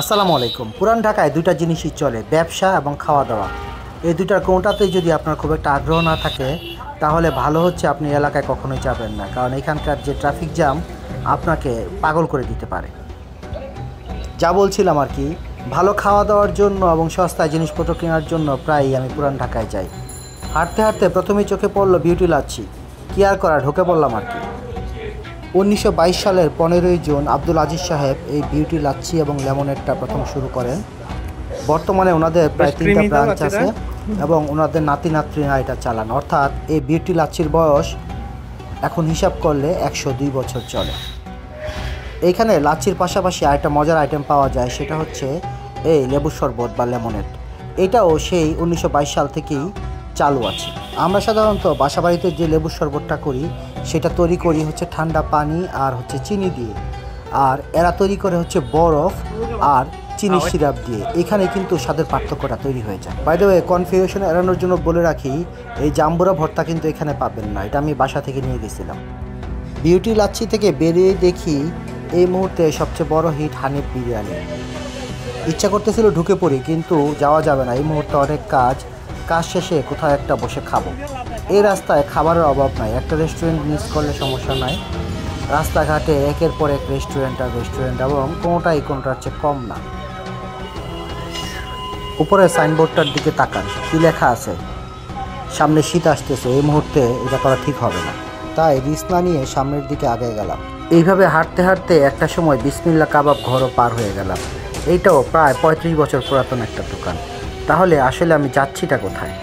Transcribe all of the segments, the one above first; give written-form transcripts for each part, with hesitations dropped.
আসসালামু আলাইকুম। পুরান ঢাকায় দুইটা জিনিসই চলে, ব্যবসা এবং খাওয়া দাওয়া। এই দুইটার কোনোটাতেই যদি আপনার খুব একটা আগ্রহ না থাকে তাহলে ভালো হচ্ছে আপনি এলাকায় কখনোই যাবেন না, কারণ এখানকার যে ট্রাফিক জ্যাম আপনাকে পাগল করে দিতে পারে। যা বলছিলাম আর কি, ভালো খাওয়া দাওয়ার জন্য এবং সস্তায় জিনিসপত্র কেনার জন্য প্রায়ই আমি পুরান ঢাকায় যাই। হাঁটতে হাঁটতে প্রথমেই চোখে পড়লো বিউটি লাচ্ছি। কি আর করা, ঢুকে পড়লাম আর কি। 1922 সালের 15ই জুন আব্দুল আজিজ সাহেব এই বিউটি লাচ্ছি এবং লেমনেডটা প্রথম শুরু করেন। বর্তমানে ওনাদের প্রায় 3টা ব্রাঞ্চ আছে এবং ওনাদের নাতি নাতনিরা এটা চালান, অর্থাৎ এই বিউটি লাচ্ছির বয়স এখন হিসাব করলে 102 বছর চলে। এইখানে লাচ্ছির পাশাপাশি আরেকটা মজার আইটেম পাওয়া যায়, সেটা হচ্ছে এই লেবুর শরবত বা লেমনেড। এটাও সেই 1922 সাল থেকেই চালু আছে। আমরা সাধারণত বাসাবাড়িতে যে লেবুর শরবতটা করি সেটা তৈরি করি হচ্ছে ঠান্ডা পানি আর হচ্ছে চিনি দিয়ে, আর এরা তৈরি করে হচ্ছে বরফ আর চিনি সিরাপ দিয়ে। এখানে কিন্তু স্বাদের পার্থক্যটা তৈরি হয়ে যায়। বাই দ্য ওয়ে, কনফিউশন এড়ানোর জন্য বলে রাখি, এই জাম্বুরা ভর্তা কিন্তু এখানে পাবেন না, এটা আমি বাসা থেকে নিয়ে গেছিলাম। বিউটি লাচ্ছি থেকে বেরিয়ে দেখি এই মুহূর্তে সবচেয়ে বড় হিট হানিফ বিরিয়ানি। ইচ্ছা করতেছিল ঢুকে পড়ি, কিন্তু যাওয়া যাবে না, এই মুহূর্তে অনেক কাজ শেষে কোথাও একটা বসে খাবো। এই রাস্তায় খাবারের অভাব নাই, একটা রেস্টুরেন্ট মিস করলে সমস্যা নাই। রাস্তাঘাটে একের পর এক রেস্টুরেন্ট এবং কোনোটার চেয়ে কম না। উপরে সাইনবোর্ডটার দিকে তাকান, কি লেখা আছে? সামনে শীত আসতেছে, এই মুহূর্তে এটা করা ঠিক হবে না, তাই রিস্ক না নিয়ে সামনের দিকে আগে গেলাম। এইভাবে হাঁটতে হাঁটতে একটা সময় বিসমিল্লা কাবাব ঘরও পার হয়ে গেলাম। এইটাও প্রায় 35 বছর পুরাতন একটা দোকান। তাহলে আসলে আমি যাচ্ছিটা কোথায়?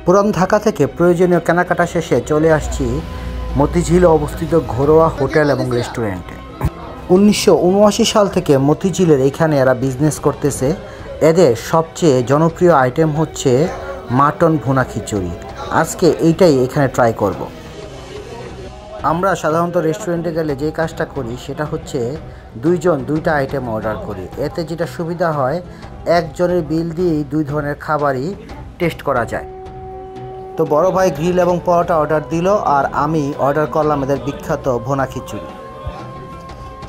পুরান ঢাকা থেকে প্রয়োজনীয় কেনাকাটা শেষে চলে আসছি মতিঝিলে অবস্থিত ঘরোয়া হোটেল এবং রেস্টুরেন্টে। 1979 সাল থেকে মতিঝিলের এইখানে এরা বিজনেস করতেছে। এদের সবচেয়ে জনপ্রিয় আইটেম হচ্ছে মাটন ভুনা খিচুড়ি। আজকে এইটাই এখানে ট্রাই করব। আমরা সাধারণত রেস্টুরেন্টে গেলে যে কাজটা করি সেটা হচ্ছে দুইজন দুইটা আইটেম অর্ডার করি। এতে যেটা সুবিধা হয়, একজনের বিল দিয়েই দুই ধরনের খাবারই টেস্ট করা যায়। তো বড় ভাই গ্রিল এবং পরোটা অর্ডার দিল, আর আমি অর্ডার করলাম এদের বিখ্যাত ভুনা খিচুড়ি।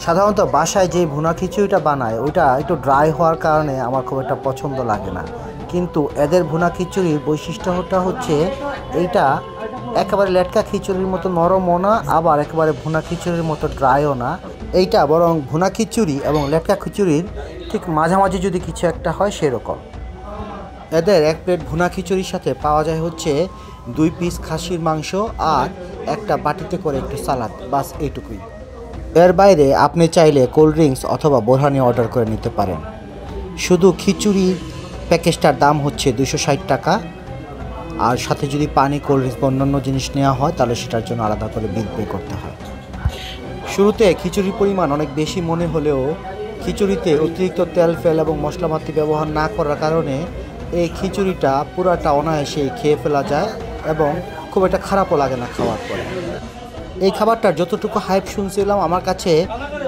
সাধারণত বাসায় যে ভুনা খিচুড়িটা বানায় ওইটা একটু ড্রাই হওয়ার কারণে আমার খুব একটা পছন্দ লাগে না, কিন্তু এদের ভুনা খিচুড়ির বৈশিষ্ট্যটা হচ্ছে এইটা একেবারে লেটকা খিচুড়ির মতো নরমও না, আবার একেবারে ভুনা খিচুড়ির মতো ড্রাইও না। এইটা বরং ভুনা খিচুড়ি এবং লেটকা খিচুড়ির ঠিক মাঝামাঝি যদি কিছু একটা হয় সেরকম। এদের এক প্লেট ভুনা খিচুড়ির সাথে পাওয়া যায় হচ্ছে 2 পিস খাসির মাংস আর একটা বাটিতে করে একটু সালাদ, বাস এইটুকুই। এর বাইরে আপনি চাইলে কোল্ড ড্রিঙ্কস অথবা বোরহানি অর্ডার করে নিতে পারেন। শুধু খিচুড়ি প্যাকেজটার দাম হচ্ছে 260 টাকা, আর সাথে যদি পানি, কোল্ড ড্রিঙ্কস বা অন্যান্য জিনিস নেওয়া হয় তাহলে সেটার জন্য আলাদা করে বিল পে করতে হয়। শুরুতে খিচুড়ির পরিমাণ অনেক বেশি মনে হলেও খিচুড়িতে অতিরিক্ত তেল ফেল এবং মশলাপাতি ব্যবহার না করার কারণে এই খিচুড়িটা পুরাটা অনায়াসেই খেয়ে ফেলা যায় এবং খুব একটা খারাপও লাগে না খাওয়ার পরে। এই খাবারটার যতটুকু হাইপ শুনছিলাম আমার কাছে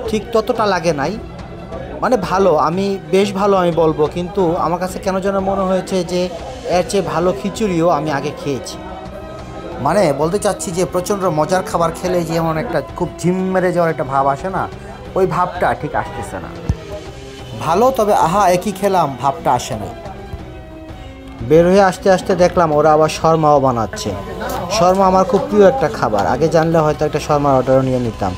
ঠিক ততটা লাগে নাই, মানে ভালো, বেশ ভালো আমি বলবো, কিন্তু আমার কাছে কেন যেন মনে হয়েছে যে এর চেয়ে ভালো খিচুড়িও আমি আগে খেয়েছি। মানে বলতে চাচ্ছি যে প্রচণ্ড মজার খাবার খেলে যেমন একটা খুব ঝিম মেরে যাওয়ার একটা ভাব আসে না, ওই ভাবটা ঠিক আসতেছে না। ভালো, তবে আহা একই খেলাম ভাবটা আসে না। বের হয়ে আসতে আসতে দেখলাম ওরা আবার শর্মাও বানাচ্ছে। শর্মা আমার খুব প্রিয় একটা খাবার, আগে জানলে হয়তো একটা শর্মার অর্ডারও নিয়ে নিতাম।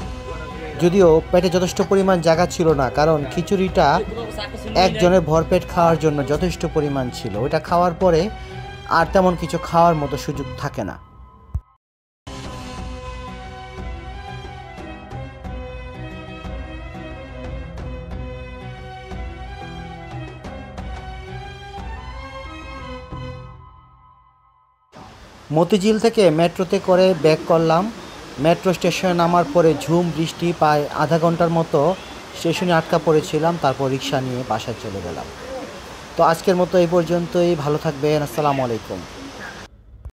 যদিও পেটে যথেষ্ট পরিমাণ জায়গা ছিল না, কারণ খিচুড়িটা একজনের ভরপেট খাওয়ার জন্য যথেষ্ট পরিমাণ ছিল। ওটা খাওয়ার পরে আর তেমন কিছু খাওয়ার মতো সুযোগ থাকে না। মতিঝিল থেকে মেট্রোতে করে ব্যাক করলাম। মেট্রো স্টেশনে নামার পরে ঝুম বৃষ্টি, প্রায় আধা ঘন্টার মতো স্টেশনে আটকা পড়েছিলাম, তারপর রিক্সা নিয়ে বাসায় চলে গেলাম। তো আজকের মতো এই পর্যন্তই, ভালো থাকবেন, আসসালামু আলাইকুম।